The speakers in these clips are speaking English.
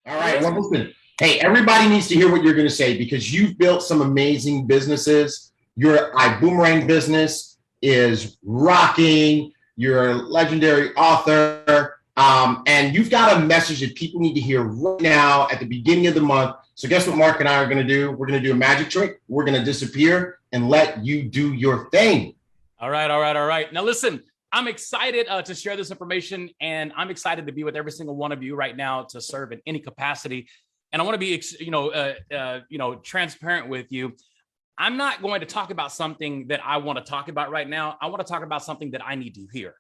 All right. Well, listen. Hey, everybody needs to hear what you're going to say because you've built some amazing businesses. Your iBuumerang business is rocking. You're a legendary author. And you've got a message that people need to hear right now at the beginning of the month. So guess what Mark and I are going to do? We're going to do a magic trick. We're going to disappear and let you do your thing. All right. Now listen, I'm excited to share this information, and I'm excited to be with every single one of you right now to serve in any capacity. And I want to be, transparent with you. I'm not going to talk about something that I want to talk about right now. I want to talk about something that I need to hear.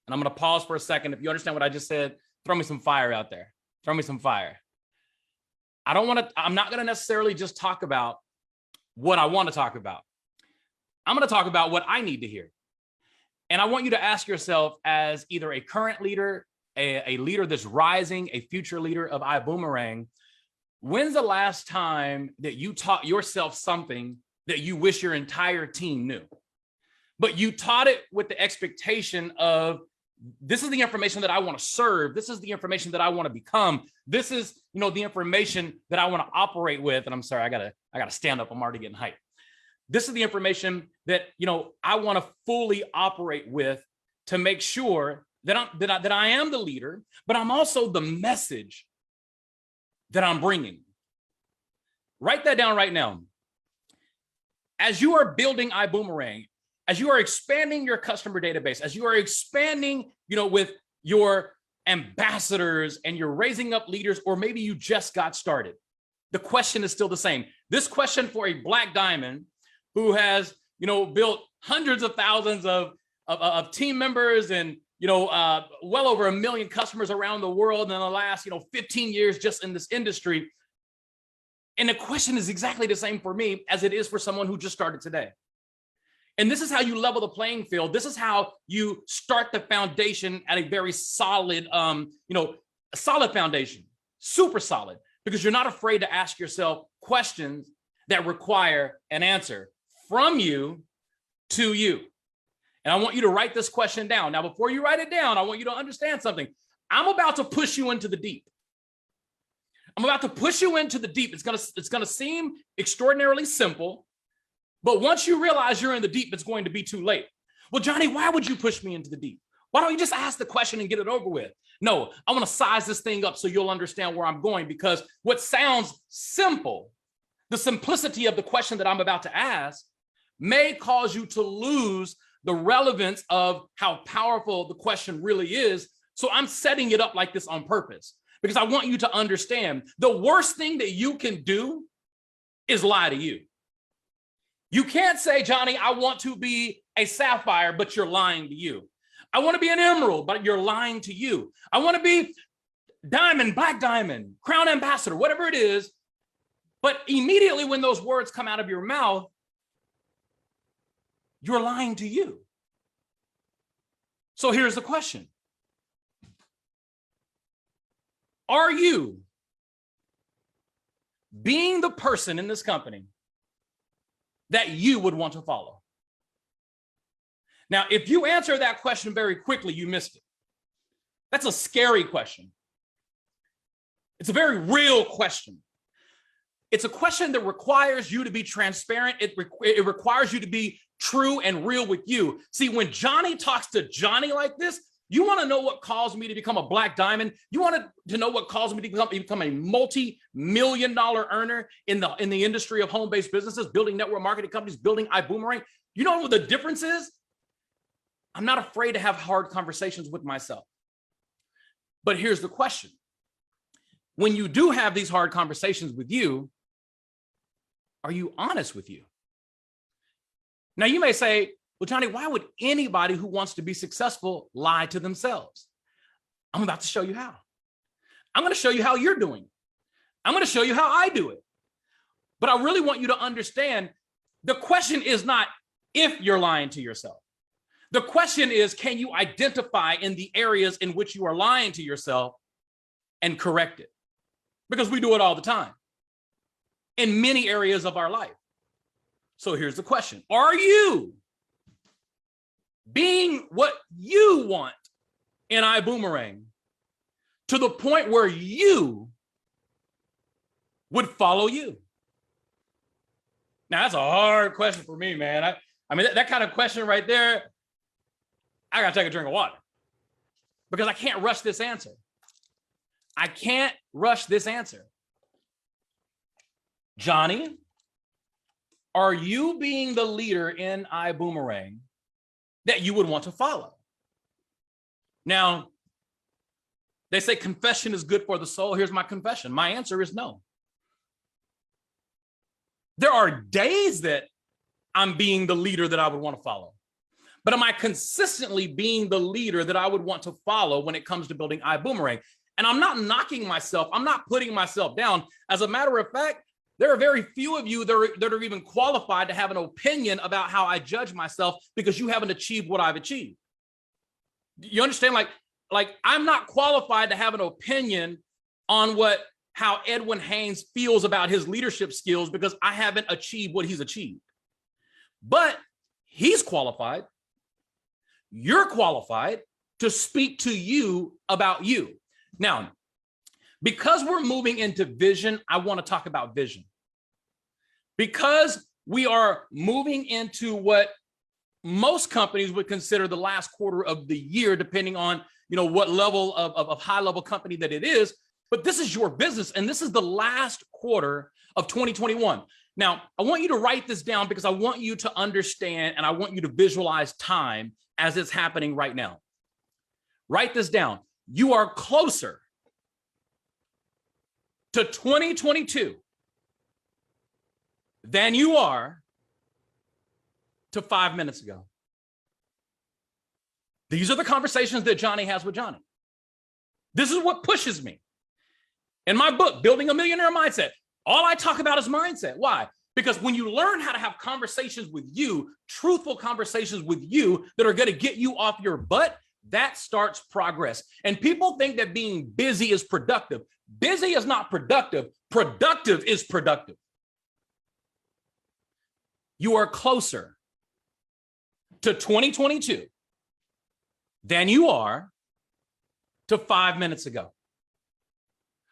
And I'm going to pause for a second. If you understand what I just said, throw me some fire out there. Throw me some fire. I'm not going to necessarily just talk about what I want to talk about. I'm going to talk about what I need to hear. And I want you to ask yourself, as either a current leader, a leader that's rising, a future leader of iBuumerang, when's the last time that you taught yourself something that you wish your entire team knew? But you taught it with the expectation of, this is the information that I want to serve. This is the information that I want to become. This is, the information that I want to operate with. And I'm sorry, I gotta stand up. I'm already getting hyped. This is the information that, I want to fully operate with to make sure that I am the leader, but I'm also the message that I'm bringing. Write that down right now. As you are building iBuumerang, as you are expanding your customer database, as you are expanding, with your ambassadors and you're raising up leaders, or maybe you just got started, the question is still the same. This question for a black diamond who has, built hundreds of thousands of team members and, well over 1 million customers around the world in the last, 15 years just in this industry. And the question is exactly the same for me as it is for someone who just started today. And this is how you level the playing field. This is how you start the foundation at a very solid, a solid foundation, super solid, because you're not afraid to ask yourself questions that require an answer from you to you. And I want you to write this question down. Now, before you write it down, I want you to understand something. I'm about to push you into the deep. I'm about to push you into the deep. It's gonna seem extraordinarily simple, but once you realize you're in the deep, it's going to be too late. Well, Johnny, why would you push me into the deep? Why don't you just ask the question and get it over with? No, I want to size this thing up so you'll understand where I'm going, because what sounds simple, the simplicity of the question that I'm about to ask, may cause you to lose the relevance of how powerful the question really is. So I'm setting it up like this on purpose, because I want you to understand the worst thing that you can do is lie to you. You can't say, Johnny, I want to be a sapphire, but you're lying to you. I want to be an emerald, but you're lying to you. I want to be diamond, black diamond, crown ambassador, whatever it is. But immediately when those words come out of your mouth, you're lying to you. So here's the question. Are you being the person in this company that you would want to follow? Now, if you answer that question very quickly, you missed it. That's a scary question. It's a very real question. It's a question that requires you to be transparent. It requires you to be true and real with you. See, when Johnny talks to Johnny like this, you want to know what caused me to become a black diamond? You want to know what caused me to become a multi-million-dollar earner in the industry of home-based businesses, building network marketing companies, building iBuumerang? You know what the difference is? I'm not afraid to have hard conversations with myself. But here's the question. When you do have these hard conversations with you, are you honest with you? Now, you may say, well, Johnny, why would anybody who wants to be successful lie to themselves? I'm about to show you how. I'm going to show you how you're doing. I'm going to show you how I do it. But I really want you to understand, the question is not if you're lying to yourself. The question is, can you identify in the areas in which you are lying to yourself and correct it? Because we do it all the time in many areas of our life. So here's the question. Are you being what you want in iBuumerang to the point where you would follow you? Now, that's a hard question for me, man. I mean, that kind of question right there, I got to take a drink of water because I can't rush this answer. I can't rush this answer. Johnny, are you being the leader in iBuumerang that you would want to follow? Now, they say confession is good for the soul. Here's my confession. My answer is no. There are days that I'm being the leader that I would want to follow. But am I consistently being the leader that I would want to follow when it comes to building iBuumerang? And I'm not knocking myself. I'm not putting myself down. As a matter of fact, there are very few of you that are even qualified to have an opinion about how I judge myself because you haven't achieved what I've achieved. You understand? Like I'm not qualified to have an opinion on how Edwin Haynes feels about his leadership skills because I haven't achieved what he's achieved. But he's qualified. You're qualified to speak to you about you. Now, because we're moving into vision, I want to talk about vision. Because we are moving into what most companies would consider the last quarter of the year, depending on what level of high level company that it is. But this is your business, and this is the last quarter of 2021. Now, I want you to write this down because I want you to understand and I want you to visualize time as it's happening right now. Write this down. You are closer to 2022 than you are to 5 minutes ago. These are the conversations that Johnny has with Johnny. This is what pushes me. In my book, Building a Millionaire Mindset, all I talk about is mindset. Why? Because when you learn how to have conversations with you, truthful conversations with you that are going to get you off your butt, that starts progress. And people think that being busy is productive. Busy is not productive. Productive is productive. You are closer to 2022 than you are to 5 minutes ago.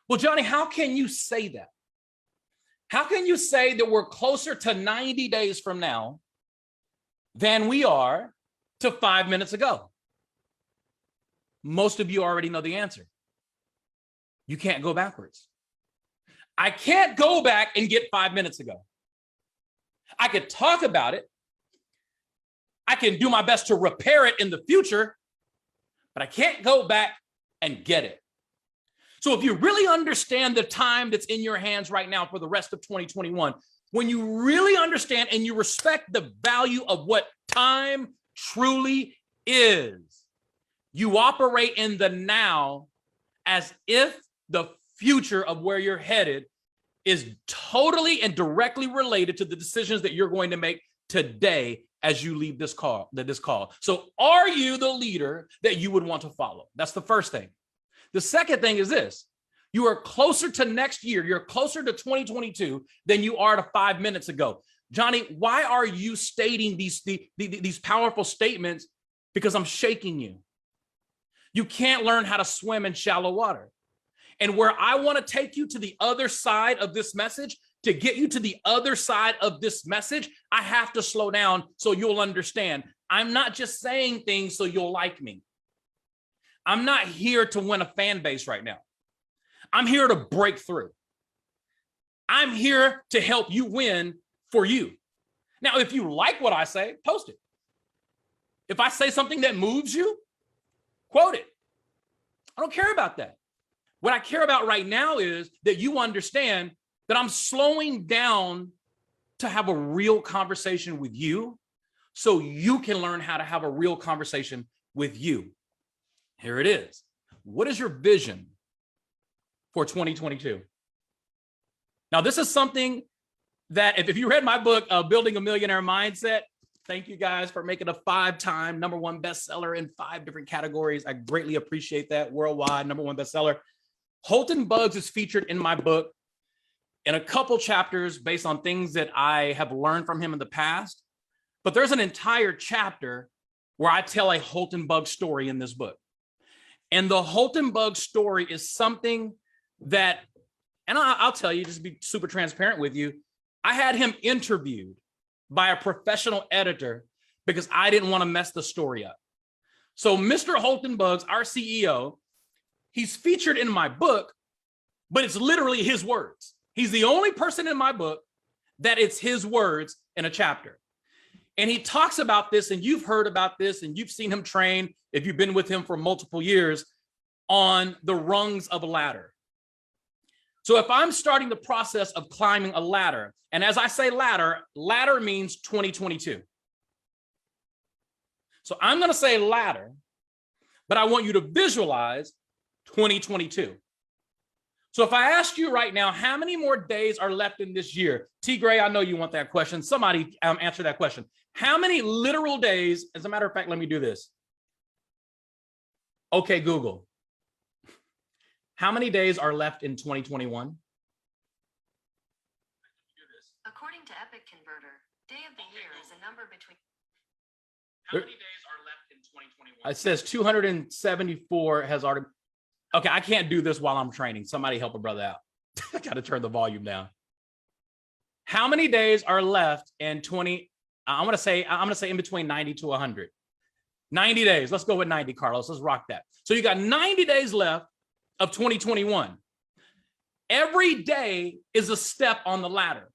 Well, Johnny, how can you say that? How can you say that we're closer to 90 days from now than we are to 5 minutes ago? Most of you already know the answer. You can't go backwards. I can't go back and get 5 minutes ago. I could talk about it. I can do my best to repair it in the future, but I can't go back and get it. So if you really understand the time that's in your hands right now for the rest of 2021, when you really understand and you respect the value of what time truly is, you operate in the now as if the future of where you're headed is totally and directly related to the decisions that you're going to make today as you leave this call. So are you the leader that you would want to follow? That's the first thing. The second thing is this: you are closer to next year. You're closer to 2022 than you are to 5 minutes ago. Johnny, why are you stating these powerful statements? Because I'm shaking you. You can't learn how to swim in shallow water. And where I want to take you to the other side of this message, to get you to the other side of this message, I have to slow down so you'll understand. I'm not just saying things so you'll like me. I'm not here to win a fan base right now. I'm here to break through. I'm here to help you win for you. Now, if you like what I say, post it. If I say something that moves you, quote it. I don't care about that. What I care about right now is that you understand that I'm slowing down to have a real conversation with you so you can learn how to have a real conversation with you. Here it is. What is your vision for 2022? Now, this is something that if you read my book, Building a Millionaire Mindset, thank you guys for making a 5-time #1 bestseller in 5 different categories. I greatly appreciate that. Worldwide #1 bestseller. Holton Bugs is featured in my book in a couple chapters based on things that I have learned from him in the past. But there's an entire chapter where I tell a Holton Bug story in this book. And the Holton Bug story is something that, and I'll tell you, just to be super transparent with you, I had him interviewed by a professional editor because I didn't want to mess the story up. So Mr. Holton Bugs, our CEO, he's featured in my book, but it's literally his words. He's the only person in my book that it's his words in a chapter. And he talks about this, and you've heard about this, and you've seen him train, if you've been with him for multiple years, on the rungs of a ladder. So if I'm starting the process of climbing a ladder, and as I say ladder, ladder means 2022. So I'm going to say ladder, but I want you to visualize 2022. So if I ask you right now, how many more days are left in this year? T. Gray, I know you want that question. Somebody answer that question. How many literal days? As a matter of fact, let me do this. Okay, Google. How many days are left in 2021? According to Epic Converter, day of the year is a number between. How many days are left in 2021? It says 274 has already. Okay, I can't do this while I'm training. Somebody help a brother out. I got to turn the volume down. How many days are left in 20? I'm gonna say in between 90 to 100. 90 days. Let's go with 90, Carlos. Let's rock that. So you got 90 days left of 2021. Every day is a step on the ladder.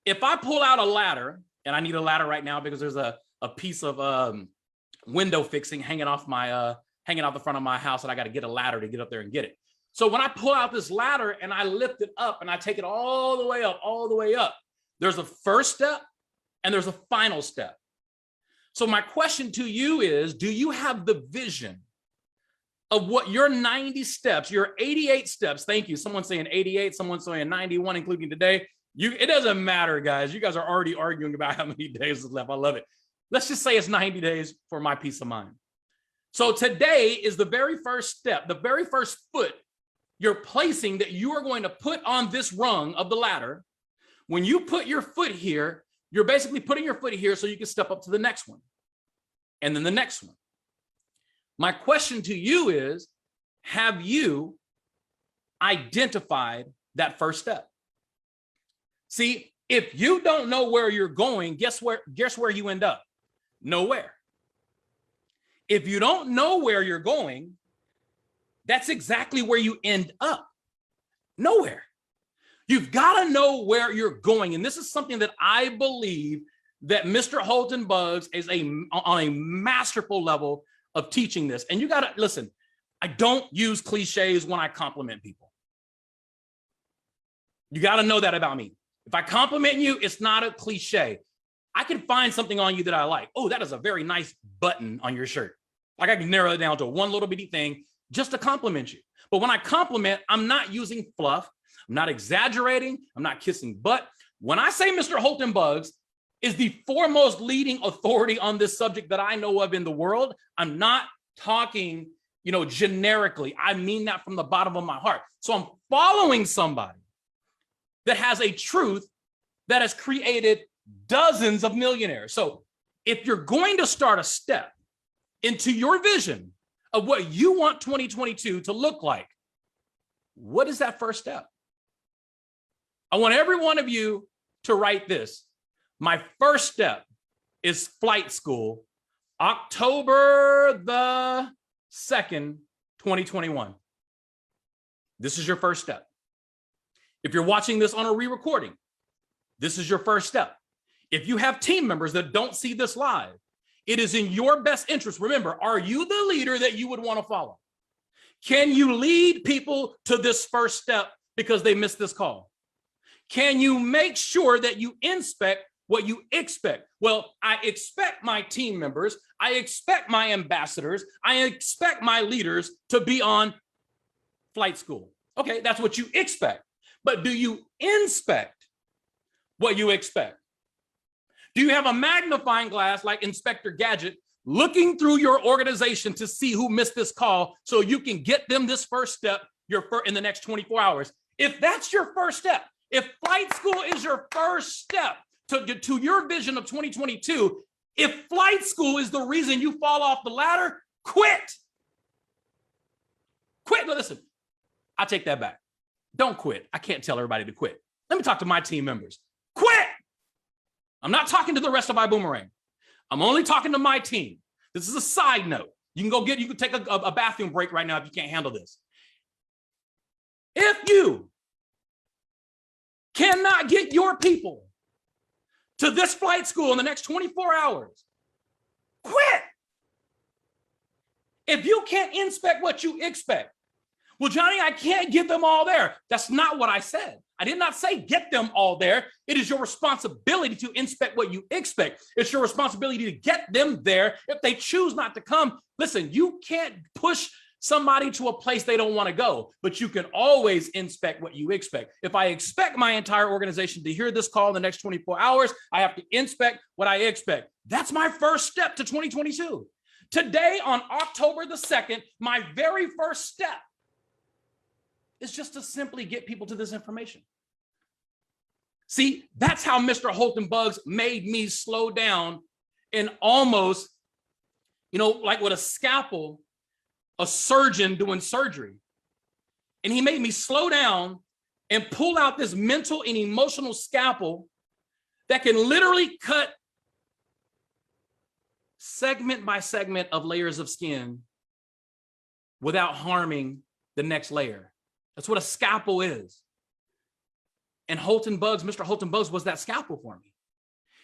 If I pull out a ladder, and I need a ladder right now because there's a piece of window fixing hanging off the front of my house, and I got to get a ladder to get up there and get it. So when I pull out this ladder and I lift it up and I take it all the way up, there's a first step and there's a final step. So my question to you is, do you have the vision of what your 90 steps, your 88 steps, thank you, someone's saying 88, someone's saying 91, including today. It doesn't matter, guys. You guys are already arguing about how many days is left. I love it. Let's just say it's 90 days for my peace of mind. So today is the very first step, the very first foot you're placing that you are going to put on this rung of the ladder. When you put your foot here, you're basically putting your foot here so you can step up to the next one and then the next one. My question to you is, have you identified that first step? See, if you don't know where you're going, guess where you end up? Nowhere. If you don't know where you're going, that's exactly where you end up. Nowhere. You've got to know where you're going. And this is something that I believe that Mr. Holton Bugs is on a masterful level of teaching this. And you got to listen, I don't use cliches when I compliment people. You got to know that about me. If I compliment you, it's not a cliche. I can find something on you that I like. Oh, that is a very nice button on your shirt. Like I can narrow it down to one little bitty thing just to compliment you. But when I compliment, I'm not using fluff. I'm not exaggerating. I'm not kissing butt. When I say Mr. Holton Bugs is the foremost leading authority on this subject that I know of in the world, I'm not talking, generically. I mean that from the bottom of my heart. So I'm following somebody that has a truth that has created dozens of millionaires. So if you're going to start a step into your vision of what you want 2022 to look like, what is that first step? I want every one of you to write this. My first step is flight school, October the 2nd, 2021. This is your first step. If you're watching this on a re-recording, this is your first step. If you have team members that don't see this live, it is in your best interest. Remember, are you the leader that you would want to follow? Can you lead people to this first step because they missed this call? Can you make sure that you inspect what you expect? Well, I expect my team members, I expect my ambassadors, I expect my leaders to be on flight school. Okay, that's what you expect. But do you inspect what you expect? Do you have a magnifying glass like Inspector Gadget looking through your organization to see who missed this call so you can get them this first step in the next 24 hours? If that's your first step, if flight school is your first step to your vision of 2022, if flight school is the reason you fall off the ladder, quit. Quit. Listen, I take that back. Don't quit. I can't tell everybody to quit. Let me talk to my team members. Quit. I'm not talking to the rest of iBuumerang. I'm only talking to my team. This is a side note. You can take a bathroom break right now if you can't handle this. If you cannot get your people to this flight school in the next 24 hours, quit. If you can't inspect what you expect, well, Johnny, I can't get them all there. That's not what I said. I did not say get them all there. It is your responsibility to inspect what you expect. It's your responsibility to get them there. If they choose not to come, listen, you can't push somebody to a place they don't want to go, but you can always inspect what you expect. If I expect my entire organization to hear this call in the next 24 hours, I have to inspect what I expect. That's my first step to 2022. Today, on October the 2nd, my very first step is just to simply get people to this information. See, that's how Mr. Holton Bugs made me slow down and almost, like with a scalpel, a surgeon doing surgery. And he made me slow down and pull out this mental and emotional scalpel that can literally cut segment by segment of layers of skin without harming the next layer. That's what a scalpel is. And Mr. Holton Bugs was that scalpel for me.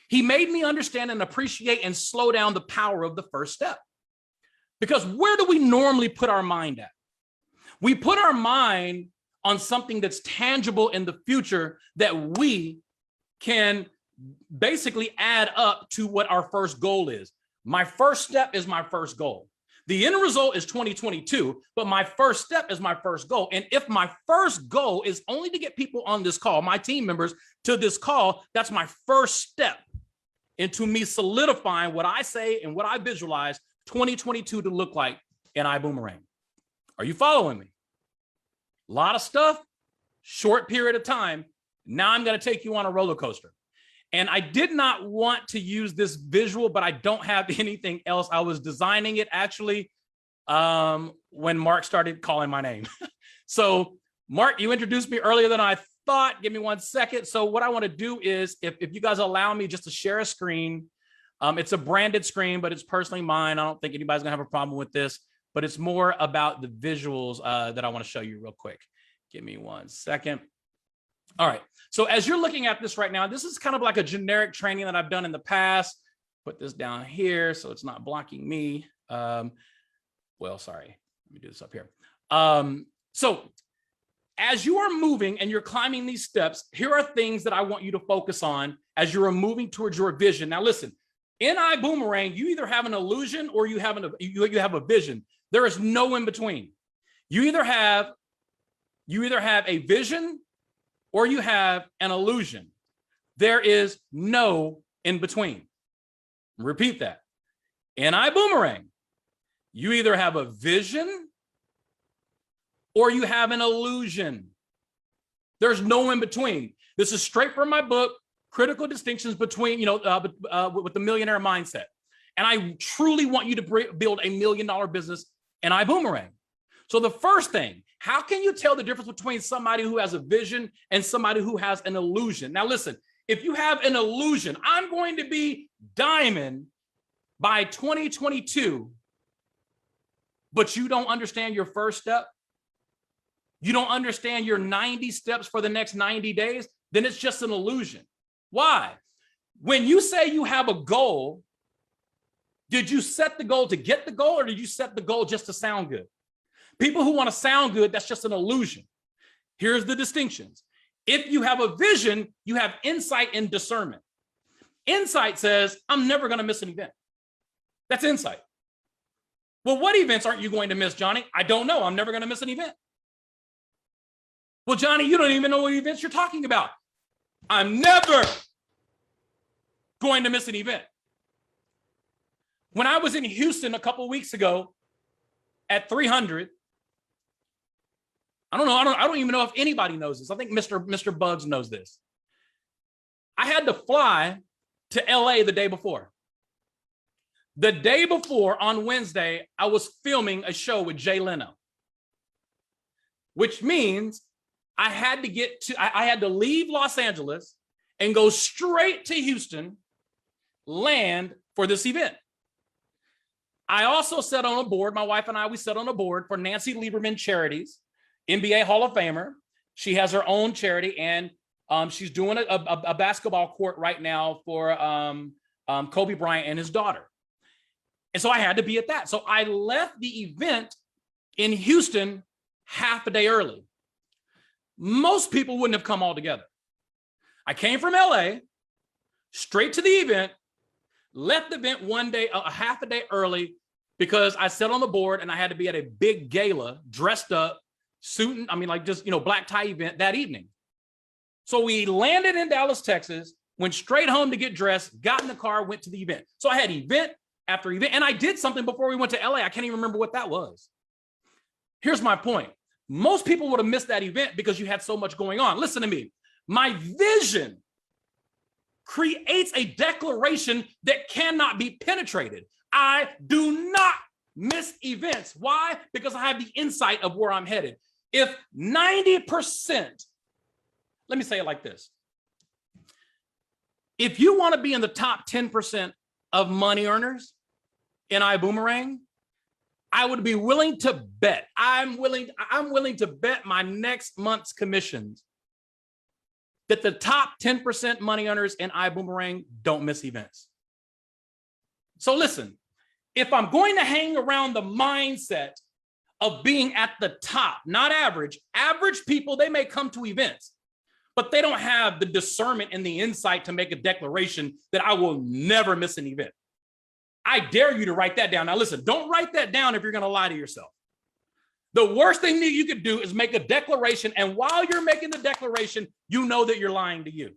He made me understand and appreciate and slow down the power of the first step. Because where do we normally put our mind at? We put our mind on something that's tangible in the future that we can basically add up to what our first goal is. My first step is my first goal. The end result is 2022, but my first step is my first goal. And if my first goal is only to get people on this call, my team members to this call, that's my first step into me solidifying what I say and what I visualize 2022 to look like in iBuumerang. Are you following me? A lot of stuff, short period of time. Now I'm going to take you on a roller coaster. And I did not want to use this visual, but I don't have anything else. I was designing it actually when Mark started calling my name. So Mark, you introduced me earlier than I thought. Give me 1 second. So what I want to do is, if you guys allow me just to share a screen, it's a branded screen, but it's personally mine. I don't think anybody's gonna have a problem with this, but it's more about the visuals that I want to show you real quick. Give me 1 second. All right, so as you're looking at this right now, this is kind of like a generic training that I've done in the past. Put this down here so it's not blocking me. Well, sorry, let me do this up here. So as you are moving and you're climbing these steps, here are things that I want you to focus on as you're moving towards your vision. Now listen, in iBuumerang, you either have an illusion or you have a vision. There is no in between. You either have a vision or you have an illusion. There is no in between. Repeat that. In iBuumerang, you either have a vision or you have an illusion. There's no in between. This is straight from my book, Critical Distinctions Between, with the Millionaire Mindset. And I truly want you to build $1 million business in iBuumerang. So the first thing, how can you tell the difference between somebody who has a vision and somebody who has an illusion? Now listen, if you have an illusion, I'm going to be diamond by 2022, but you don't understand your first step, you don't understand your 90 steps for the next 90 days, then it's just an illusion. Why? When you say you have a goal, did you set the goal to get the goal or did you set the goal just to sound good? People who want to sound good, that's just an illusion. Here's the distinctions. If you have a vision, you have insight and discernment. Insight says, I'm never going to miss an event. That's insight. Well, what events aren't you going to miss, Johnny? I don't know. I'm never going to miss an event. Well, Johnny, you don't even know what events you're talking about. I'm never going to miss an event. When I was in Houston a couple of weeks ago at 300, I don't even know if anybody knows this. I think Mr. Bugs knows this. I had to fly to LA the day before. The day before on Wednesday, I was filming a show with Jay Leno. which means I had to leave Los Angeles and go straight to Houston, land for this event. I also sat on a board, my wife and I, we sat on a board for Nancy Lieberman Charities, NBA Hall of Famer. She has her own charity, and she's doing a basketball court right now for Kobe Bryant and his daughter. And so I had to be at that. So I left the event in Houston half a day early. Most people wouldn't have come all together. I came from LA, straight to the event, left the event one day, a half a day early, because I sat on the board and I had to be at a big gala, dressed up, suit, and I mean, like just, black tie event that evening. So we landed in Dallas, Texas, went straight home to get dressed, got in the car, went to the event. So I had event after event, and I did something before we went to LA. I can't even remember what that was. Here's my point. Most people would have missed that event because you had so much going on. Listen to me. My vision creates a declaration that cannot be penetrated. I do not miss events. Why? Because I have the insight of where I'm headed. If 90%, let me say it like this. If you want to be in the top 10% of money earners in iBuumerang, I would be willing to bet. I'm willing to bet my next month's commissions that the top 10% money earners in iBuumerang don't miss events. So listen, if I'm going to hang around the mindset of being at the top, not average people, they may come to events, but they don't have the discernment and the insight to make a declaration that I will never miss an event. I dare you to write that down. Now listen, don't write that down if you're going to lie to yourself. The worst thing that you could do is make a declaration, and while you're making the declaration, you know that you're lying to you.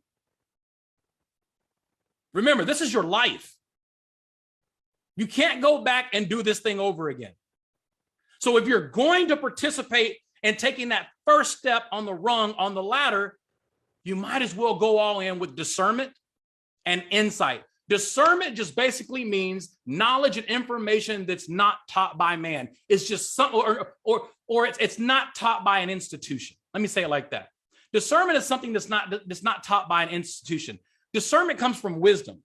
Remember, this is your life. You can't go back and do this thing over again. So if you're going to participate in taking that first step on the rung, on the ladder, you might as well go all in with discernment and insight. Discernment just basically means knowledge and information that's not taught by man. It's just some, or it's not taught by an institution. Let me say it like that. Discernment is something that's not taught by an institution. Discernment comes from wisdom.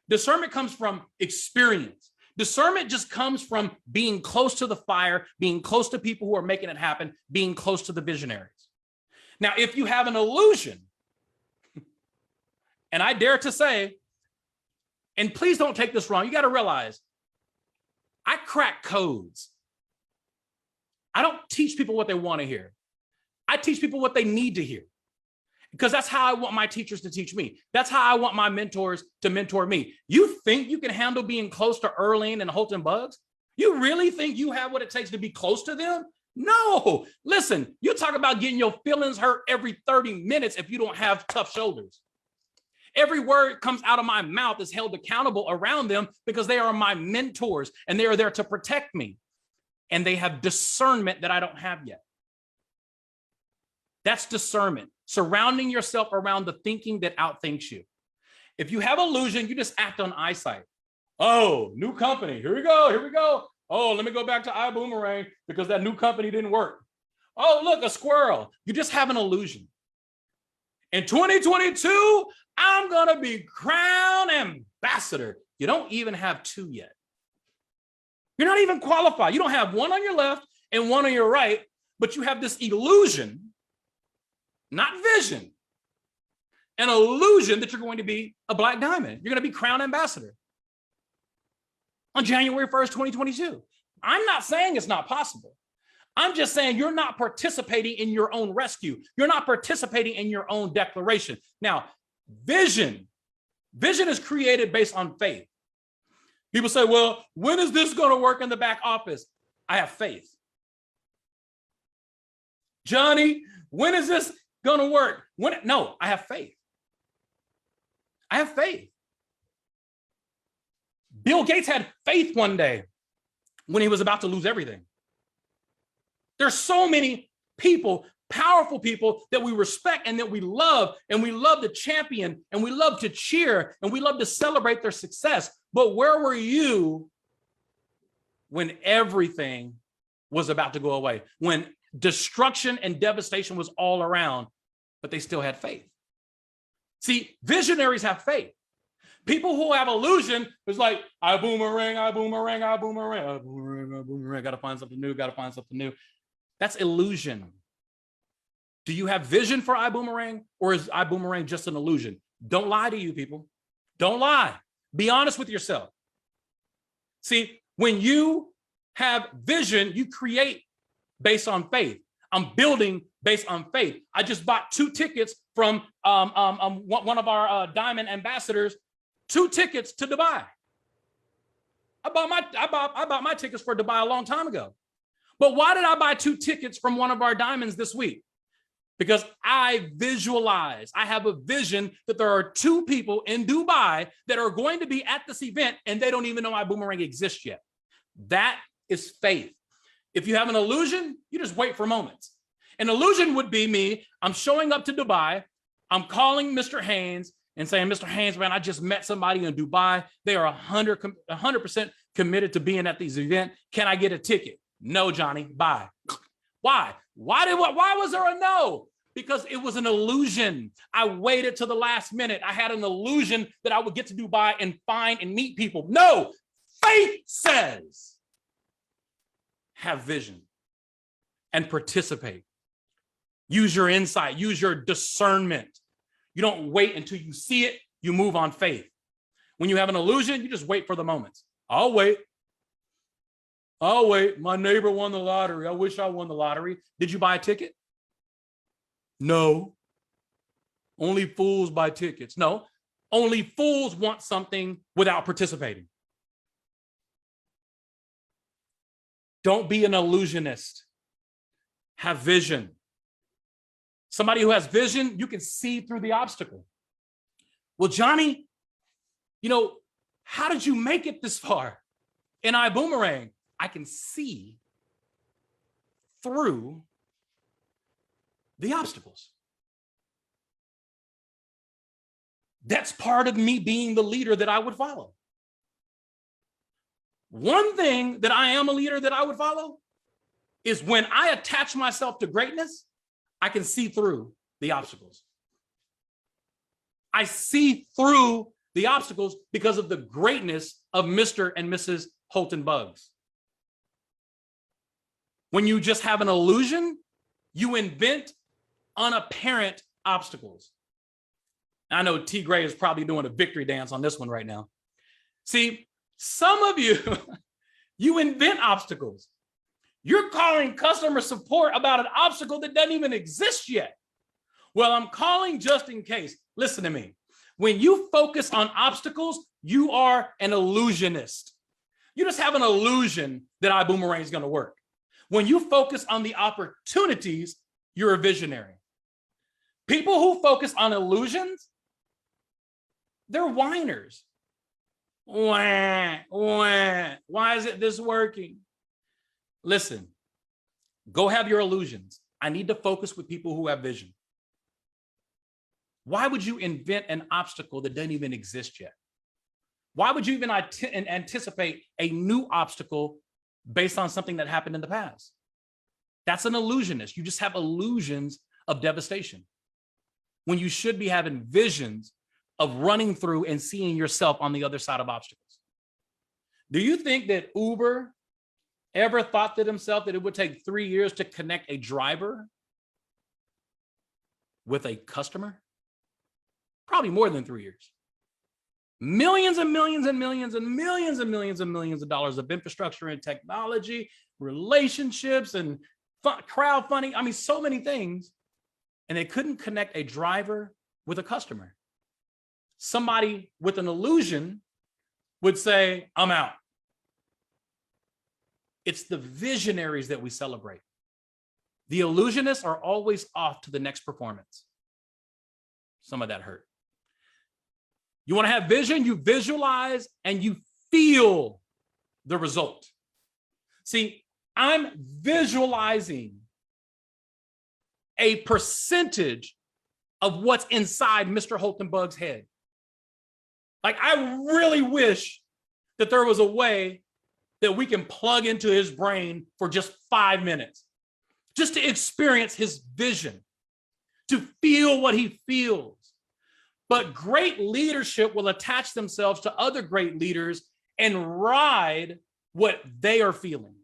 Discernment comes from experience. Discernment just comes from being close to the fire, being close to people who are making it happen, being close to the visionaries. Now, if you have an illusion, and I dare to say, and please don't take this wrong, you got to realize, I crack codes. I don't teach people what they want to hear. I teach people what they need to hear, because that's how I want my teachers to teach me. That's how I want my mentors to mentor me. You think you can handle being close to Erling and Holton Bugs? You really think you have what it takes to be close to them? No. Listen, you talk about getting your feelings hurt every 30 minutes if you don't have tough shoulders. Every word comes out of my mouth is held accountable around them because they are my mentors and they are there to protect me. And they have discernment that I don't have yet. That's discernment. Surrounding yourself around the thinking that outthinks you. If you have illusion, you just act on eyesight. Oh, new company. Here we go. Here we go. Oh, let me go back to iBuumerang because that new company didn't work. Oh, look, a squirrel. You just have an illusion. In 2022, I'm going to be crown ambassador. You don't even have two yet. You're not even qualified. You don't have one on your left and one on your right, but you have this illusion, not vision, an illusion that you're going to be a black diamond. You're going to be crown ambassador on January 1st, 2022. I'm not saying it's not possible. I'm just saying you're not participating in your own rescue. You're not participating in your own declaration. Now, vision is created based on faith. People say, well, when is this going to work in the back office? I have faith. Johnny, when is this going to work? No, I have faith. I have faith. Bill Gates had faith one day when he was about to lose everything. There's so many people, powerful people that we respect and that we love to champion and we love to cheer and we love to celebrate their success. But where were you when everything was about to go away? When Destruction and devastation was all around, but they still had faith. See, visionaries have faith. People who have illusion is like, I boomerang, I boomerang, I boomerang, I boomerang, I boomerang. Gotta find something new, gotta find something new. That's illusion. Do you have vision for iBuumerang, or is iBuumerang just an illusion? Don't lie to you people. Don't lie. Be honest with yourself. See, when you have vision, you create based on faith. I'm building based on faith. I just bought 2 tickets from one of our diamond ambassadors, 2 tickets to Dubai. I bought my tickets for Dubai a long time ago. But why did I buy 2 tickets from one of our diamonds this week? Because I visualize, I have a vision that there are 2 people in Dubai that are going to be at this event and they don't even know iBuumerang exists yet. That is faith. If you have an illusion, you just wait for moments. An illusion would be me, I'm showing up to Dubai, I'm calling Mr. Haynes and saying, Mr. Haynes, man, I just met somebody in Dubai. They are 100% committed to being at this event. Can I get a ticket? No, Johnny, bye. Why? Why was there a no? Because it was an illusion. I waited to the last minute. I had an illusion that I would get to Dubai and find and meet people. No, faith says, have vision and participate. Use your insight, use your discernment. You don't wait until you see it, you move on faith. When you have an illusion, you just wait for the moments. I'll wait. My neighbor won the lottery. I wish I won the lottery. Did you buy a ticket? No. Only fools buy tickets. No, only fools want something without participating. Don't be an illusionist. Have vision. Somebody who has vision, you can see through the obstacle. Well, Johnny, how did you make it this far in iBuumerang? I can see through the obstacles. That's part of me being the leader that I would follow. One thing that I am a leader that I would follow is when I attach myself to greatness, I can see through the obstacles. I see through the obstacles because of the greatness of Mr. and Mrs. Holton Buggs. When you just have an illusion, you invent unapparent obstacles. I know T. Gray is probably doing a victory dance on this one right now. See, some of you, you invent obstacles. You're calling customer support about an obstacle that doesn't even exist yet. Well, I'm calling just in case. Listen to me. When you focus on obstacles, you are an illusionist. You just have an illusion that iBuumerang is going to work. When you focus on the opportunities, you're a visionary. People who focus on illusions, they're whiners. Wah, wah. Why isn't this working? Listen, go have your illusions. I need to focus with people who have vision. Why would you invent an obstacle that doesn't even exist yet? Why would you even anticipate a new obstacle based on something that happened in the past? That's an illusionist. You just have illusions of devastation when you should be having visions of running through and seeing yourself on the other side of obstacles. Do you think that Uber ever thought to themselves that it would take 3 years to connect a driver with a customer? Probably more than 3 years. Millions and millions and millions and millions and millions and millions of dollars of infrastructure and technology, relationships and crowdfunding. I mean, so many things. And they couldn't connect a driver with a customer. Somebody with an illusion would say, I'm out. It's the visionaries that we celebrate. The illusionists are always off to the next performance. Some of that hurt. You want to have vision, you visualize and you feel the result. See, I'm visualizing a percentage of what's inside Mr. Holton Buggs' head. Like, I really wish that there was a way that we can plug into his brain for just 5 minutes. just to experience his vision, to feel what he feels. But great leadership will attach themselves to other great leaders and ride what they are feeling.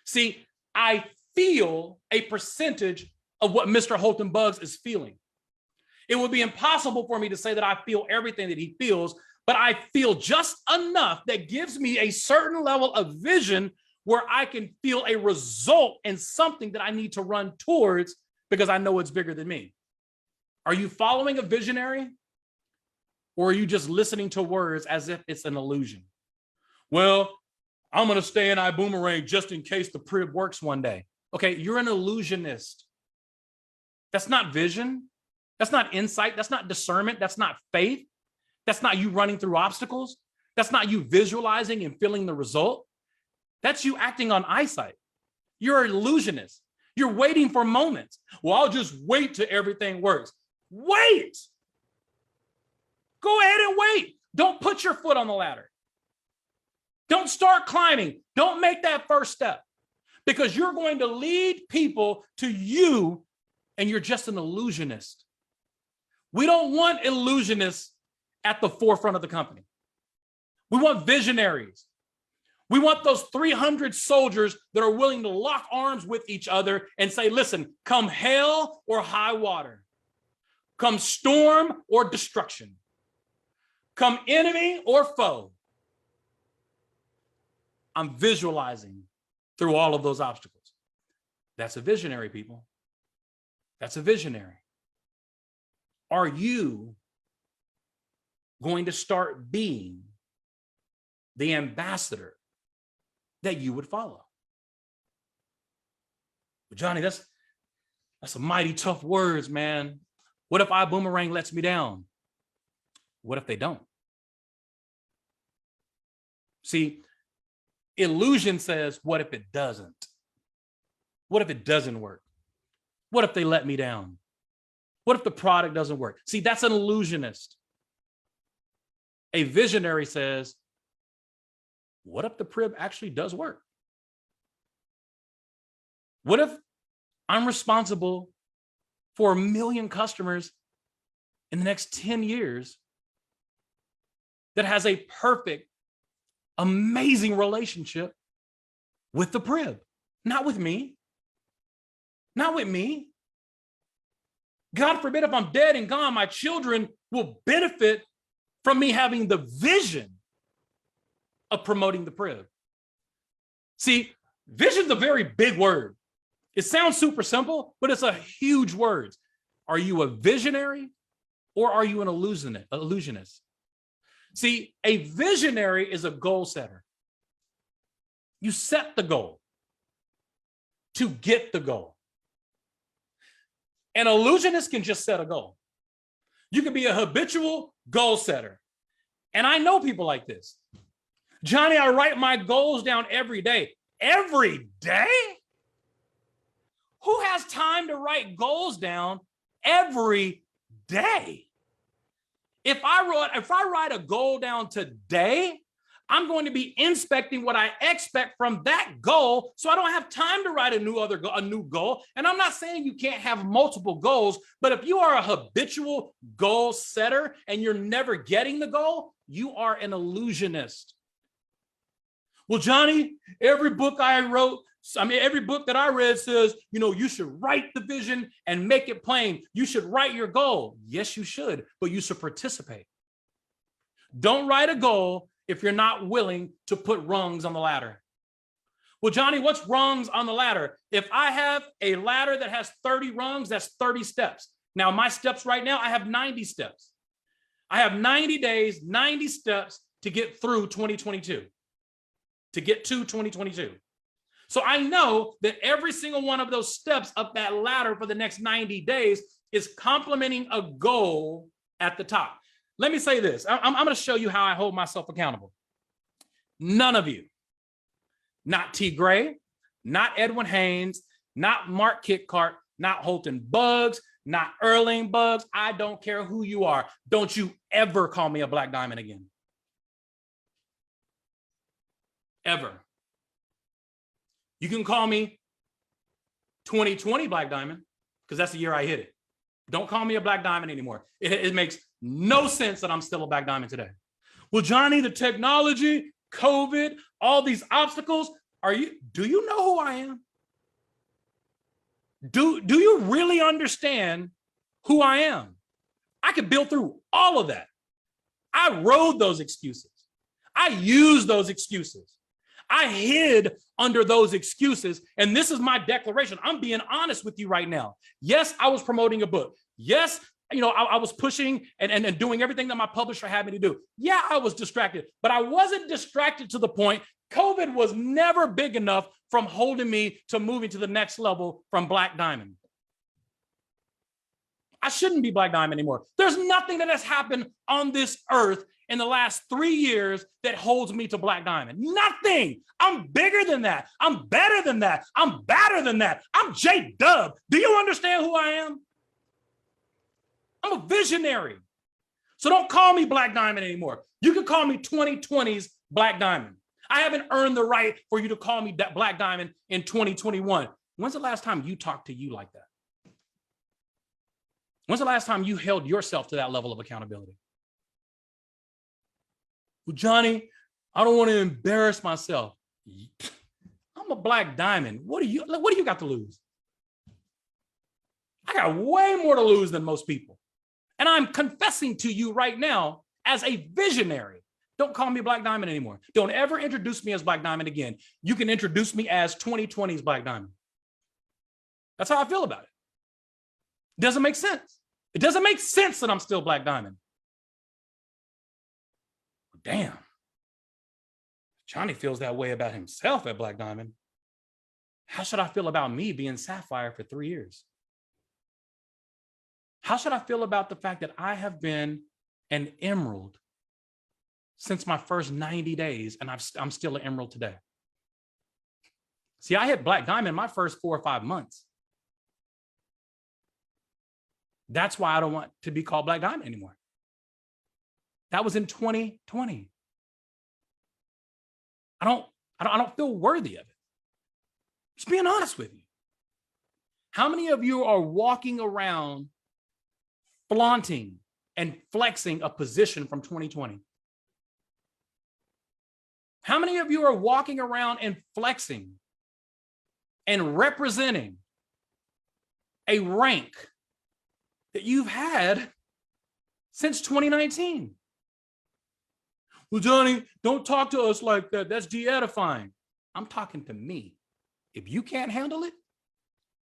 See, I feel a percentage of what Mr. Holton Buggs is feeling. It would be impossible for me to say that I feel everything that he feels, but I feel just enough that gives me a certain level of vision where I can feel a result in something that I need to run towards because I know it's bigger than me. Are you following a visionary? Or are you just listening to words as if it's an illusion? Well, I'm going to stay in iBuumerang just in case the Prib works one day. Okay, you're an illusionist. That's not vision. That's not insight. That's not discernment. That's not faith. That's not you running through obstacles. That's not you visualizing and feeling the result. That's you acting on eyesight. You're an illusionist. You're waiting for moments. Well, I'll just wait till everything works. Wait. Go ahead and wait. Don't put your foot on the ladder. Don't start climbing. Don't make that first step because you're going to lead people to you and you're just an illusionist. We don't want illusionists at the forefront of the company. We want visionaries. We want those 300 soldiers that are willing to lock arms with each other and say, listen, come hell or high water, come storm or destruction, come enemy or foe. I'm visualizing through all of those obstacles. That's a visionary, people. That's a visionary. Are you going to start being the ambassador that you would follow? But Johnny, that's some mighty tough words, man. What if iBuumerang lets me down? What if they don't? See, illusion says, what if it doesn't? What if it doesn't work? What if they let me down? What if the product doesn't work? See, that's an illusionist. A visionary says, what if the Prib actually does work? What if I'm responsible for 1 million customers in the next 10 years that has a perfect, amazing relationship with the Prib? Not with me. Not with me. God forbid if I'm dead and gone, my children will benefit from me having the vision of promoting the Prib. See, vision's a very big word. It sounds super simple, but it's a huge word. Are you a visionary or are you an illusionist? See, a visionary is a goal setter. You set the goal to get the goal. An illusionist can just set a goal. You can be a habitual goal setter. And I know people like this. Johnny, I write my goals down every day. Every day? Who has time to write goals down every day? If I write a goal down today, I'm going to be inspecting what I expect from that goal, so I don't have time to write a new goal. And I'm not saying you can't have multiple goals, but if you are a habitual goal setter and you're never getting the goal, you are an illusionist. Well, Johnny, every book that I read says, you should write the vision and make it plain. You should write your goal. Yes, you should, but you should participate. Don't write a goal if you're not willing to put rungs on the ladder. Well, Johnny, what's rungs on the ladder? If I have a ladder that has 30 rungs, that's 30 steps. Now, my steps right now, I have 90 steps. I have 90 days, 90 steps to get through 2022, to get to 2022. So I know that every single one of those steps up that ladder for the next 90 days is complementing a goal at the top. Let me say this. I'm going to show you how I hold myself accountable. None of you, not T. Gray, not Edwin Haynes, not Mark Kitcart, not Holton Buggs, not Erling Buggs. I don't care who you are. Don't you ever call me a black diamond again. Ever. You can call me 2020 Black Diamond, because that's the year I hit it. Don't call me a Black Diamond anymore. It makes no sense that I'm still a Black Diamond today. Well, Johnny, the technology, COVID, all these obstacles, do you know who I am? Do you really understand who I am? I could build through all of that. I rode those excuses. I used those excuses. I hid under those excuses. And this is my declaration. I'm being honest with you right now. Yes, I was promoting a book. Yes, I was pushing and doing everything that my publisher had me to do. Yeah, I was distracted, but I wasn't distracted to the point. COVID was never big enough from holding me to moving to the next level from Black Diamond. I shouldn't be Black Diamond anymore. There's nothing that has happened on this earth in the last 3 years that holds me to Black Diamond. Nothing. I'm bigger than that. I'm better than that. I'm badder than that. I'm J-Dub. Do you understand who I am? I'm a visionary. So don't call me Black Diamond anymore. You can call me 2020's Black Diamond. I haven't earned the right for you to call me Black Diamond in 2021. When's the last time you talked to you like that? When's the last time you held yourself to that level of accountability? Well, Johnny, I don't want to embarrass myself. I'm a Black Diamond. What do you got to lose? I got way more to lose than most people. And I'm confessing to you right now as a visionary. Don't call me Black Diamond anymore. Don't ever introduce me as Black Diamond again. You can introduce me as 2020's Black Diamond. That's how I feel about it. It doesn't make sense. It doesn't make sense that I'm still Black Diamond. Damn. Johnny feels that way about himself at Black Diamond. How should I feel about me being Sapphire for 3 years? How should I feel about the fact that I have been an emerald since my first 90 days and I'm still an emerald today? See, I hit Black Diamond my first 4 or 5 months. That's why I don't want to be called Black Diamond anymore. That was in 2020. I don't feel worthy of it. Just being honest with you. How many of you are walking around flaunting and flexing a position from 2020? How many of you are walking around and flexing and representing a rank that you've had since 2019? Well, Johnny, don't talk to us like that. That's de-edifying. I'm talking to me. If you can't handle it,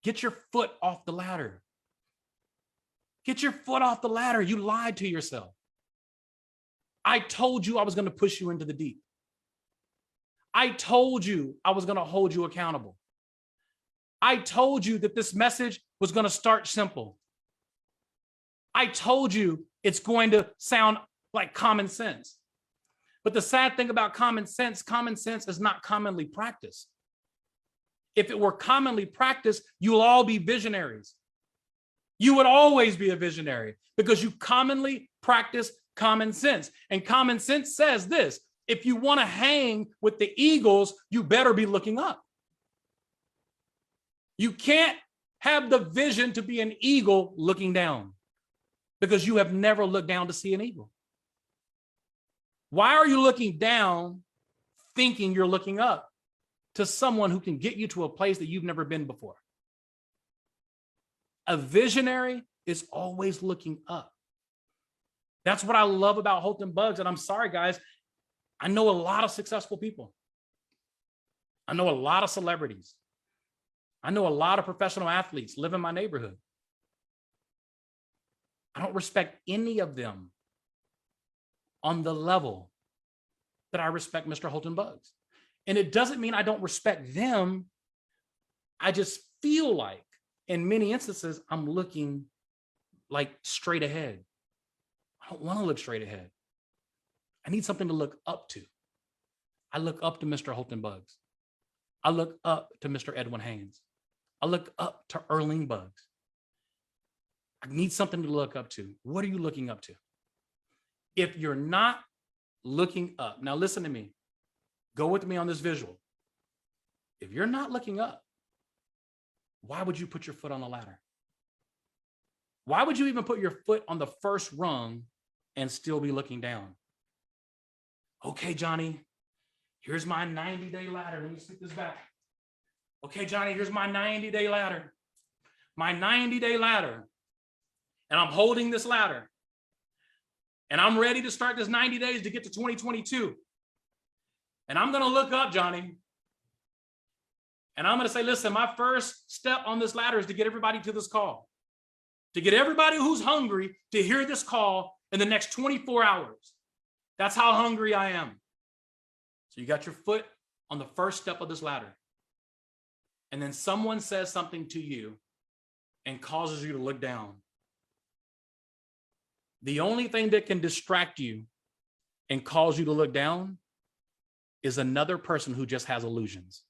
get your foot off the ladder. Get your foot off the ladder. You lied to yourself. I told you I was going to push you into the deep. I told you I was going to hold you accountable. I told you that this message was going to start simple. I told you it's going to sound like common sense. But the sad thing about common sense is not commonly practiced. If it were commonly practiced, you'll all be visionaries. You would always be a visionary because you commonly practice common sense. And common sense says this: if you want to hang with the eagles, you better be looking up. You can't have the vision to be an eagle looking down because you have never looked down to see an eagle. Why are you looking down thinking you're looking up to someone who can get you to a place that you've never been before? A visionary is always looking up. That's what I love about Holton Bugs. And I'm sorry, guys, I know a lot of successful people. I know a lot of celebrities. I know a lot of professional athletes live in my neighborhood. I don't respect any of them on the level that I respect Mr. Holton Bugs. And it doesn't mean I don't respect them. I just feel like in many instances, I'm looking like straight ahead. I don't want to look straight ahead. I need something to look up to. I look up to Mr. Holton Bugs. I look up to Mr. Edwin Haynes. I look up to Erling Bugs. I need something to look up to. What are you looking up to? If you're not looking up, now listen to me. Go with me on this visual. If you're not looking up, why would you put your foot on the ladder? Why would you even put your foot on the first rung and still be looking down? Okay, Johnny, here's my 90-day ladder. Let me stick this back. Okay, Johnny, here's my 90-day ladder. My 90-day ladder. And I'm holding this ladder. And I'm ready to start this 90 days to get to 2022. And I'm going to look up, Johnny. And I'm going to say, listen, my first step on this ladder is to get everybody to this call. To get everybody who's hungry to hear this call in the next 24 hours. That's how hungry I am. So you got your foot on the first step of this ladder. And then someone says something to you and causes you to look down. The only thing that can distract you and cause you to look down is another person who just has illusions.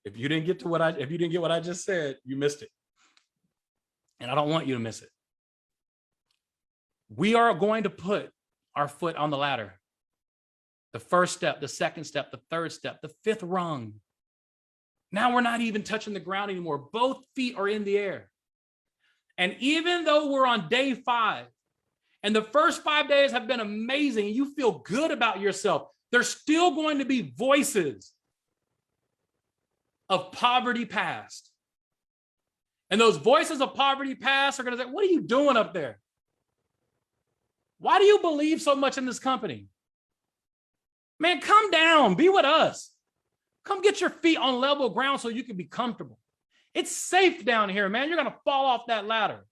If you didn't get what I just said, you missed it. And I don't want you to miss it. We are going to put our foot on the ladder. The first step, the second step, the third step, the fifth rung. Now we're not even touching the ground anymore. Both feet are in the air. And even though we're on day 5, and the first 5 days have been amazing, and you feel good about yourself, there's still going to be voices of poverty past. And those voices of poverty past are going to say, what are you doing up there? Why do you believe so much in this company? Man, come down, be with us. Come get your feet on level ground so you can be comfortable. It's safe down here, man. You're going to fall off that ladder.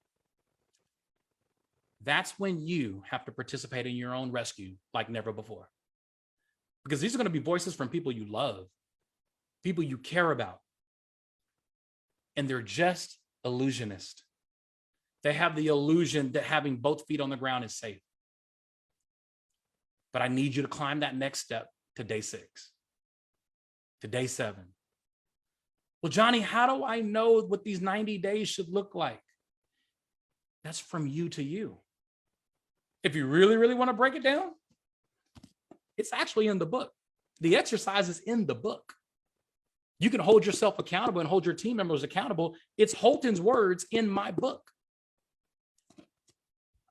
That's when you have to participate in your own rescue like never before. Because these are going to be voices from people you love, people you care about. And they're just illusionists. They have the illusion that having both feet on the ground is safe. But I need you to climb that next step to day 6, to day 7. Well, Johnny, how do I know what these 90 days should look like? That's from you to you. If you really, really want to break it down, it's actually in the book. The exercise is in the book. You can hold yourself accountable and hold your team members accountable. It's Holton's words in my book.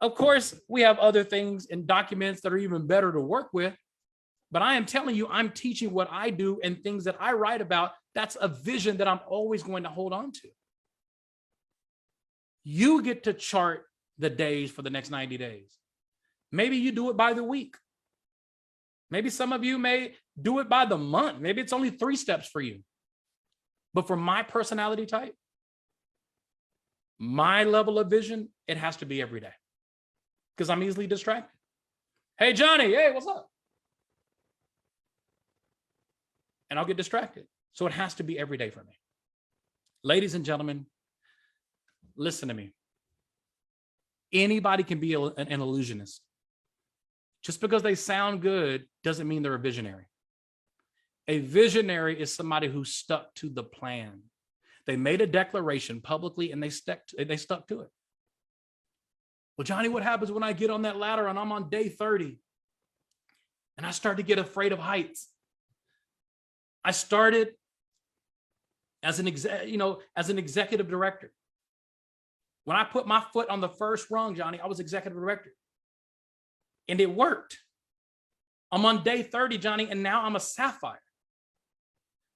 Of course, we have other things and documents that are even better to work with, but I am telling you, I'm teaching what I do and things that I write about. That's a vision that I'm always going to hold on to. You get to chart the days for the next 90 days. Maybe you do it by the week. Maybe some of you may do it by the month. Maybe it's only 3 steps for you. But for my personality type, my level of vision, it has to be every day because I'm easily distracted. Hey, Johnny, hey, what's up? And I'll get distracted. So it has to be every day for me. Ladies and gentlemen, listen to me. Anybody can be an illusionist. Just because they sound good doesn't mean they're a visionary. A visionary is somebody who stuck to the plan. They made a declaration publicly and they stuck to it. Well, Johnny, what happens when I get on that ladder and I'm on day 30 and I start to get afraid of heights? I started as an executive director. When I put my foot on the first rung, Johnny, I was executive director. And it worked. I'm on day 30, Johnny, and now I'm a sapphire.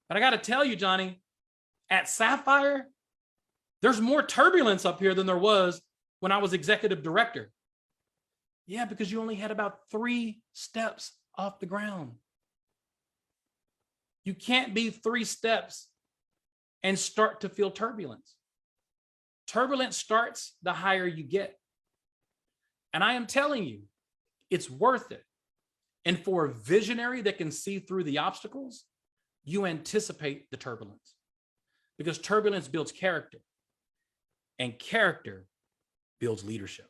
But I got to tell you, Johnny, at Sapphire, there's more turbulence up here than there was when I was executive director. Yeah, because you only had about 3 steps off the ground. You can't be 3 steps and start to feel turbulence. Turbulence starts the higher you get. And I am telling you, it's worth it. And for a visionary that can see through the obstacles, you anticipate the turbulence because turbulence builds character and character builds leadership.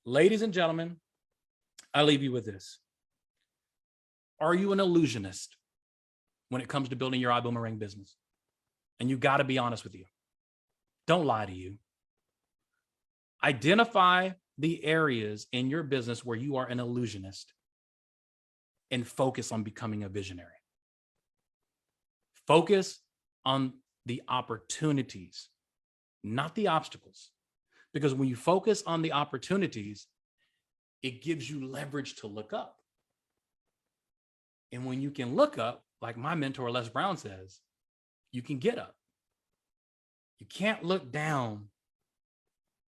Ladies and gentlemen, I leave you with this. Are you an illusionist when it comes to building your iBuumerang business? And you got to be honest with you. Don't lie to you. Identify the areas in your business where you are an illusionist and focus on becoming a visionary. Focus on the opportunities, not the obstacles. Because when you focus on the opportunities, it gives you leverage to look up. And when you can look up, like my mentor, Les Brown, says, you can get up. You can't look down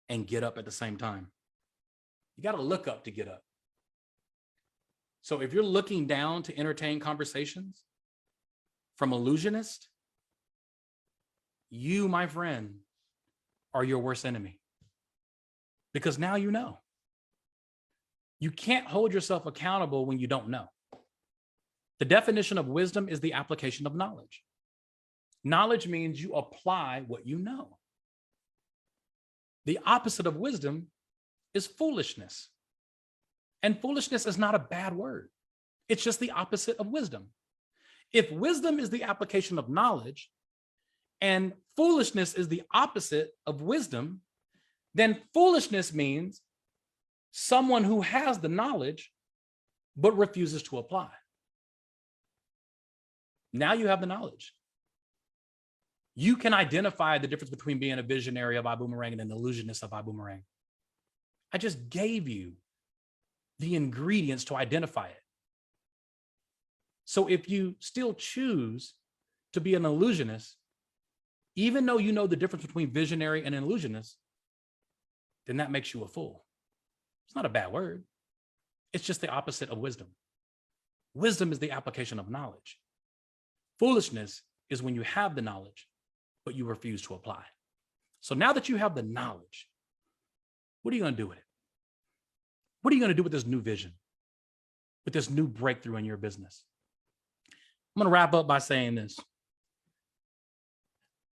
and get up at the same time. You got to look up to get up. So if you're looking down to entertain conversations from illusionists, you, my friend, are your worst enemy. Because now you know. You can't hold yourself accountable when you don't know. The definition of wisdom is the application of knowledge. Knowledge means you apply what you know. The opposite of wisdom is foolishness. And foolishness is not a bad word. It's just the opposite of wisdom. If wisdom is the application of knowledge and foolishness is the opposite of wisdom, then foolishness means someone who has the knowledge but refuses to apply. Now you have the knowledge. You can identify the difference between being a visionary of iBuumerang and an illusionist of iBuumerang. I just gave you the ingredients to identify it. So if you still choose to be an illusionist, even though you know the difference between visionary and an illusionist, then that makes you a fool. It's not a bad word. It's just the opposite of wisdom. Wisdom is the application of knowledge. Foolishness is when you have the knowledge, but you refuse to apply. So now that you have the knowledge, what are you going to do with it? What are you going to do with this new vision, with this new breakthrough in your business? I'm going to wrap up by saying this.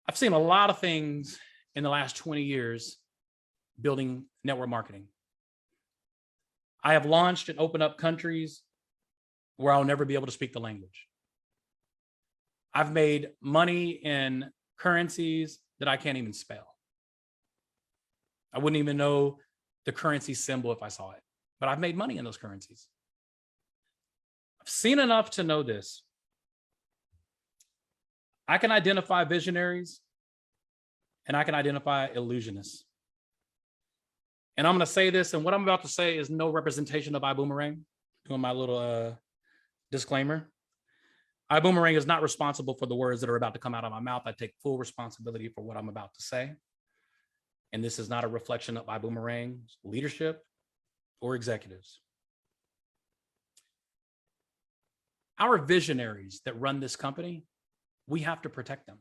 I've seen a lot of things in the last 20 years building network marketing. I have launched and opened up countries where I'll never be able to speak the language. I've made money in currencies that I can't even spell. I wouldn't even know the currency symbol if I saw it, but I've made money in those currencies. I've seen enough to know this. I can identify visionaries and I can identify illusionists. And I'm going to say this, and what I'm about to say is no representation of iBuumerang. Doing my little disclaimer. iBuumerang is not responsible for the words that are about to come out of my mouth. I take full responsibility for what I'm about to say. And this is not a reflection of iBuumerang's leadership or executives. Our visionaries that run this company, we have to protect them.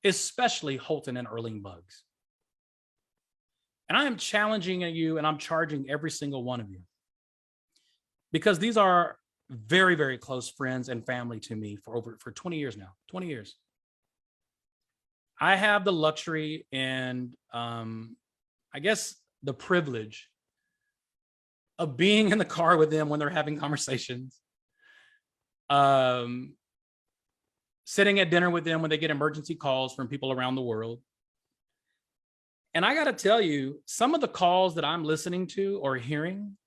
Especially Holton and Erling Bugs. And I am challenging you and I'm charging every single one of you. Because these are very, very close friends and family to me for 20 years now, 20 years. I have the luxury and I guess the privilege of being in the car with them when they're having conversations, sitting at dinner with them when they get emergency calls from people around the world. And I got to tell you, some of the calls that I'm listening to or hearing,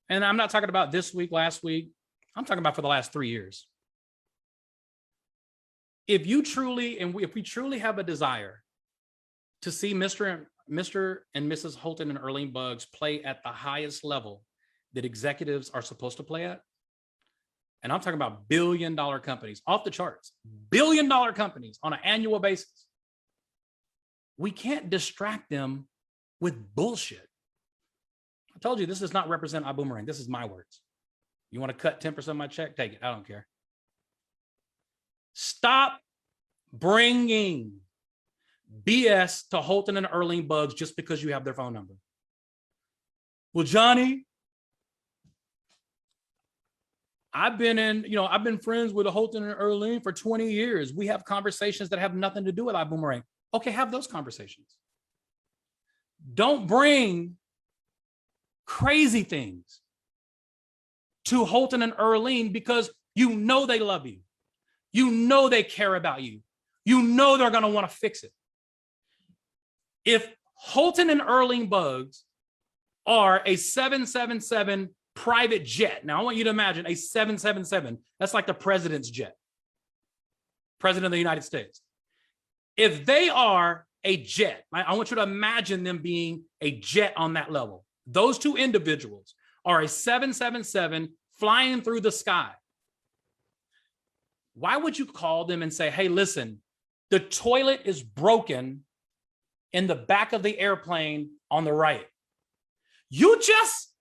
and I'm not talking about this week, last week, I'm talking about for the last 3 years. If we truly have a desire to see Mr. and Mrs. Holton and Erling Bugs play at the highest level that executives are supposed to play at, and I'm talking about billion-dollar companies, off the charts, billion-dollar companies on an annual basis, we can't distract them with bullshit. I told you this does not represent iBuumerang. This is my words. You want to cut 10% of my check? Take it. I don't care. Stop bringing BS to Holton and Erling Bugs just because you have their phone number. Well, Johnny, I've been friends with Holton and Erling for 20 years. We have conversations that have nothing to do with iBuumerang. Okay, have those conversations. Don't bring crazy things to Holton and Erling because you know they love you. You know they care about you. You know they're going to want to fix it. If Holton and Erling Bugs are a 777 private jet. Now, I want you to imagine a 777. That's like the president's jet, president of the United States. If they are a jet, I want you to imagine them being a jet on that level. Those two individuals are a 777 flying through the sky. Why would you call them and say, hey, listen, the toilet is broken in the back of the airplane on the right. You just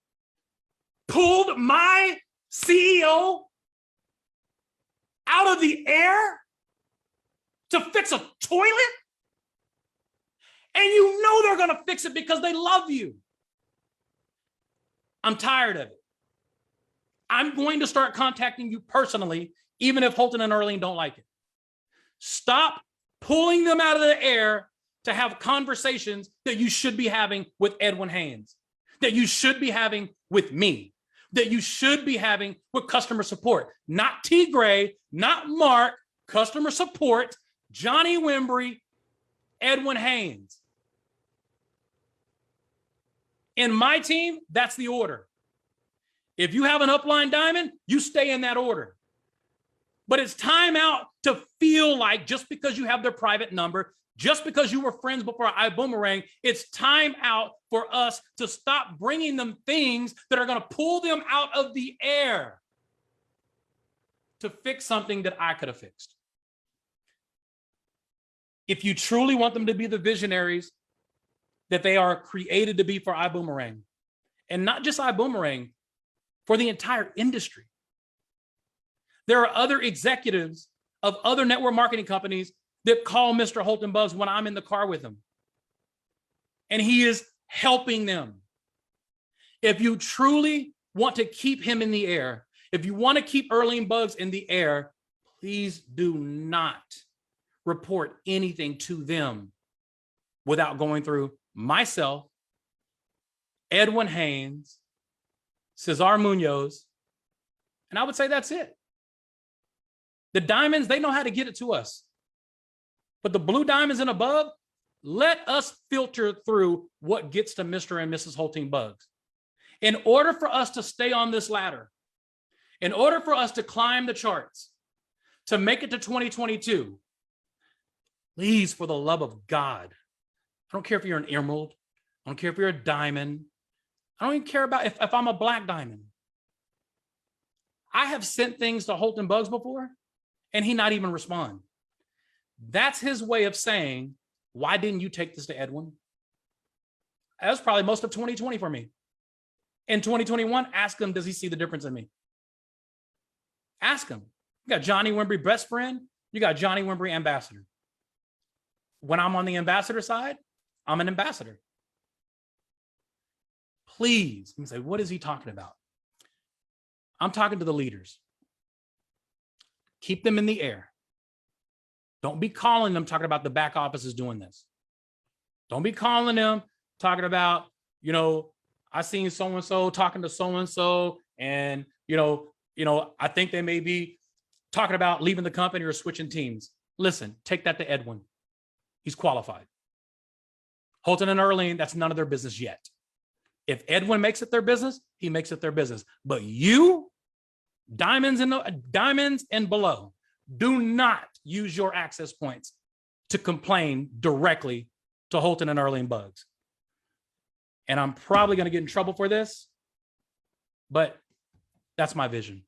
pulled my CEO out of the air to fix a toilet? And you know they're going to fix it because they love you. I'm tired of it. I'm going to start contacting you personally, even if Holton and Earlene don't like it. Stop pulling them out of the air to have conversations that you should be having with Edwin Haynes, that you should be having with me, that you should be having with customer support. Not T. Gray, not Mark, customer support, Johnny Wimbrey, Edwin Haynes. In my team, that's the order. If you have an upline diamond, you stay in that order. But it's time out to feel like just because you have their private number, just because you were friends before iBuumerang, it's time out for us to stop bringing them things that are going to pull them out of the air to fix something that I could have fixed. If you truly want them to be the visionaries that they are created to be for iBuumerang, and not just iBuumerang, for the entire industry. There are other executives of other network marketing companies that call Mr. Holton Buggs when I'm in the car with him. And he is helping them. If you truly want to keep him in the air, if you want to keep Earlene Buggs in the air, please do not report anything to them without going through myself, Edwin Haynes, Cesar Munoz, and I would say that's it. The diamonds, they know how to get it to us. But the blue diamonds and above, let us filter through what gets to Mr. and Mrs. Holton Buggs. In order for us to stay on this ladder, in order for us to climb the charts, to make it to 2022, please, for the love of God, I don't care if you're an emerald, I don't care if you're a diamond, I don't even care about if I'm a black diamond. I have sent things to Holton Buggs before, and he not even respond. That's his way of saying, why didn't you take this to Edwin? That was probably most of 2020 for me. In 2021, ask him, does he see the difference in me? Ask him. You got Johnny Wimbrey, best friend. You got Johnny Wimbrey, ambassador. When I'm on the ambassador side, I'm an ambassador. Please, you say, what is he talking about? I'm talking to the leaders. Keep them in the air. Don't be calling them talking about the back office is doing this. Don't be calling them talking about, I seen so-and-so talking to so-and-so, and, I think they may be talking about leaving the company or switching teams. Listen, take that to Edwin. He's qualified. Holton and Earlene, that's none of their business yet. If Edwin makes it their business, he makes it their business. But you, diamonds and below, do not use your access points to complain directly to Holton and Earlene Buggs. And I'm probably going to get in trouble for this, but that's my vision.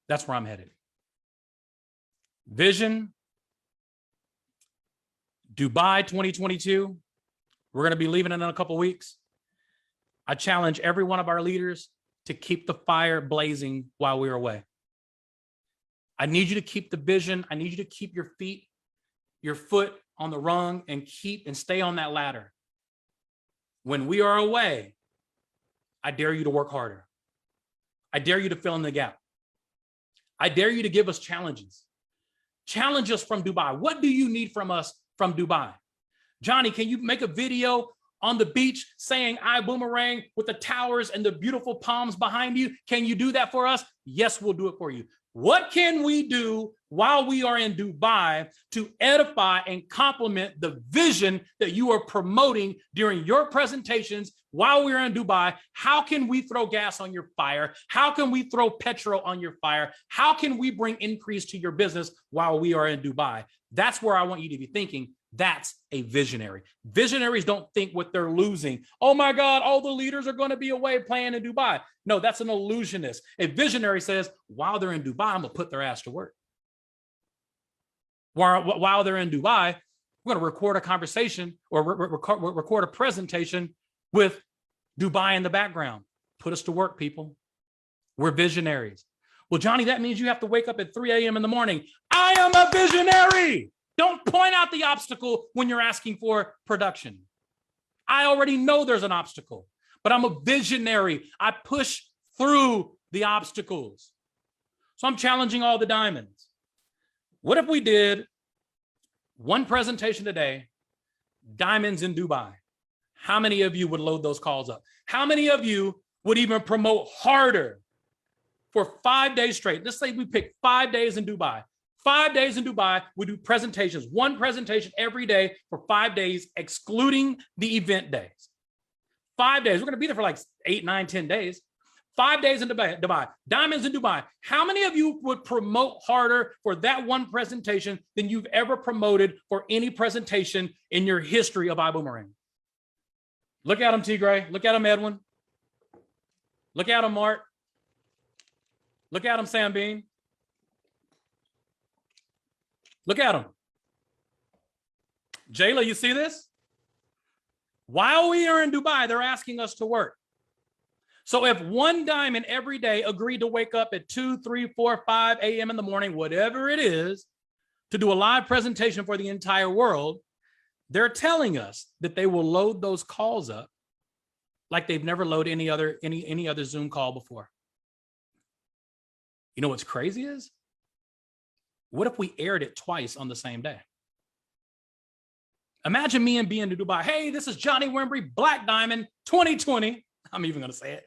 That's where I'm headed. Vision, Dubai 2022. We're going to be leaving in a couple of weeks. I challenge every one of our leaders to keep the fire blazing while we're away. I need you to keep the vision. I need you to keep your foot on the rung and stay on that ladder. When we are away, I dare you to work harder. I dare you to fill in the gap. I dare you to give us challenges. Challenge us from Dubai. What do you need from us from Dubai? Johnny, can you make a video on the beach saying iBuumerang with the towers and the beautiful palms behind you? Can you do that for us? Yes, we'll do it for you. What can we do while we are in Dubai to edify and complement the vision that you are promoting during your presentations while we're in Dubai? How can we throw gas on your fire? How can we throw petrol on your fire? How can we bring increase to your business while we are in Dubai? That's where I want you to be thinking. That's a visionary. Visionaries don't think what they're losing. Oh my God, all the leaders are going to be away playing in Dubai. No, that's an illusionist. A visionary says, while they're in Dubai, I'm going to put their ass to work. While they're in Dubai, we're going to record a conversation or record a presentation with Dubai in the background. Put us to work, people. We're visionaries. Well, Johnny, that means you have to wake up at 3 a.m. in the morning. I am a visionary. Don't point out the obstacle when you're asking for production. I already know there's an obstacle, but I'm a visionary. I push through the obstacles. So I'm challenging all the diamonds. What if we did one presentation today, diamonds in Dubai? How many of you would load those calls up? How many of you would even promote harder for 5 days straight? Let's say we pick 5 days in Dubai. 5 days in Dubai, we do presentations, one presentation every day for 5 days, excluding the event days. 5 days, we're gonna be there for like 8, 9, 10 days. 5 days in Dubai, diamonds in Dubai. How many of you would promote harder for that one presentation than you've ever promoted for any presentation in your history of iBuumerang? Look at him, T. Gray. Look at him, Edwin. Look at him, Mark. Look at him, Sam Bean. Look at him. Jayla, you see this? While we are in Dubai, they're asking us to work. So if one diamond every day agreed to wake up at 2, 3, 4, 5 a.m. in the morning, whatever it is, to do a live presentation for the entire world, they're telling us that they will load those calls up like they've never loaded any other Zoom call before. You know what's crazy is? What if we aired it twice on the same day? Imagine me and being in Dubai. Hey, this is Johnny Wimbrey, Black Diamond 2020. I'm even going to say it.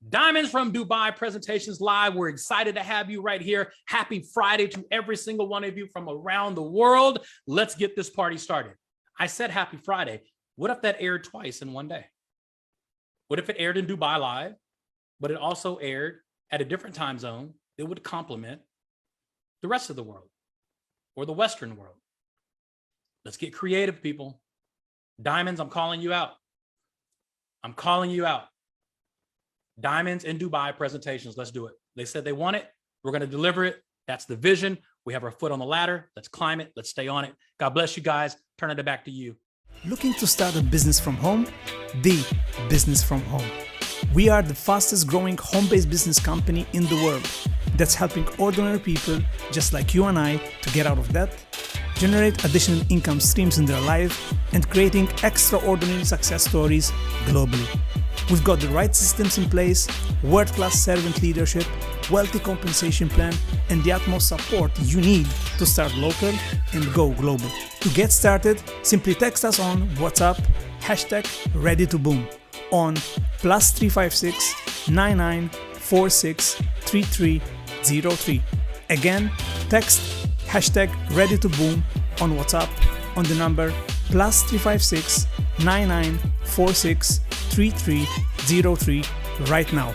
Diamonds from Dubai presentations live. We're excited to have you right here. Happy Friday to every single one of you from around the world. Let's get this party started. I said happy Friday. What if that aired twice in one day? What if it aired in Dubai live, but it also aired at a different time zone that would complement the rest of the world or the Western world? Let's get creative, people. Diamonds, I'm calling you out. I'm calling you out. Diamonds in Dubai presentations. Let's do it. They said they want it. We're going to deliver it. That's the vision. We have our foot on the ladder. Let's climb it. Let's stay on it. God bless you guys. Turn it back to you. Looking to start a business from home? The business from home. We are the fastest growing home-based business company in the world that's helping ordinary people just like you and I to get out of debt, generate additional income streams in their life, and creating extraordinary success stories globally. We've got the right systems in place, world-class servant leadership, wealthy compensation plan, and the utmost support you need to start local and go global. To get started, simply text us on WhatsApp, #ReadyToBoom on +356 9946 3303. Again, text #ReadyToBoom on WhatsApp on the number +356 9946 3303 right now.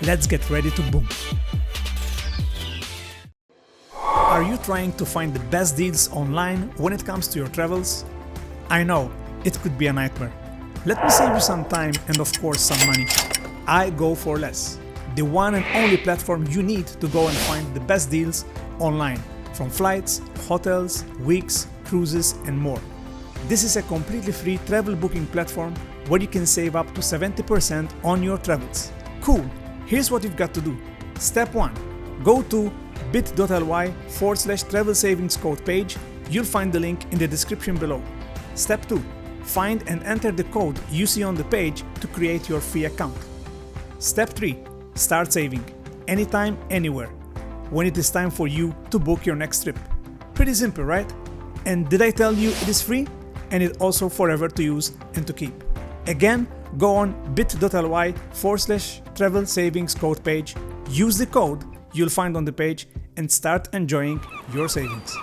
Let's get ready to boom. Are you trying to find the best deals online when it comes to your travels? I know, it could be a nightmare. Let me save you some time and of course some money. I go for less. The one and only platform you need to go and find the best deals online, from flights, hotels, weeks, cruises, and more. This is a completely free travel booking platform where you can save up to 70% on your travels. Cool, here's what you've got to do. Step 1. Go to bit.ly/travel savings code page. You'll find the link in the description below. Step 2. Find and enter the code you see on the page to create your free account. Step 3. Start saving. Anytime, anywhere. When it is time for you to book your next trip. Pretty simple, right? And did I tell you it is free? and it's also forever to use and to keep. Again, go on bit.ly/travel savings code page, use the code you'll find on the page, and start enjoying your savings.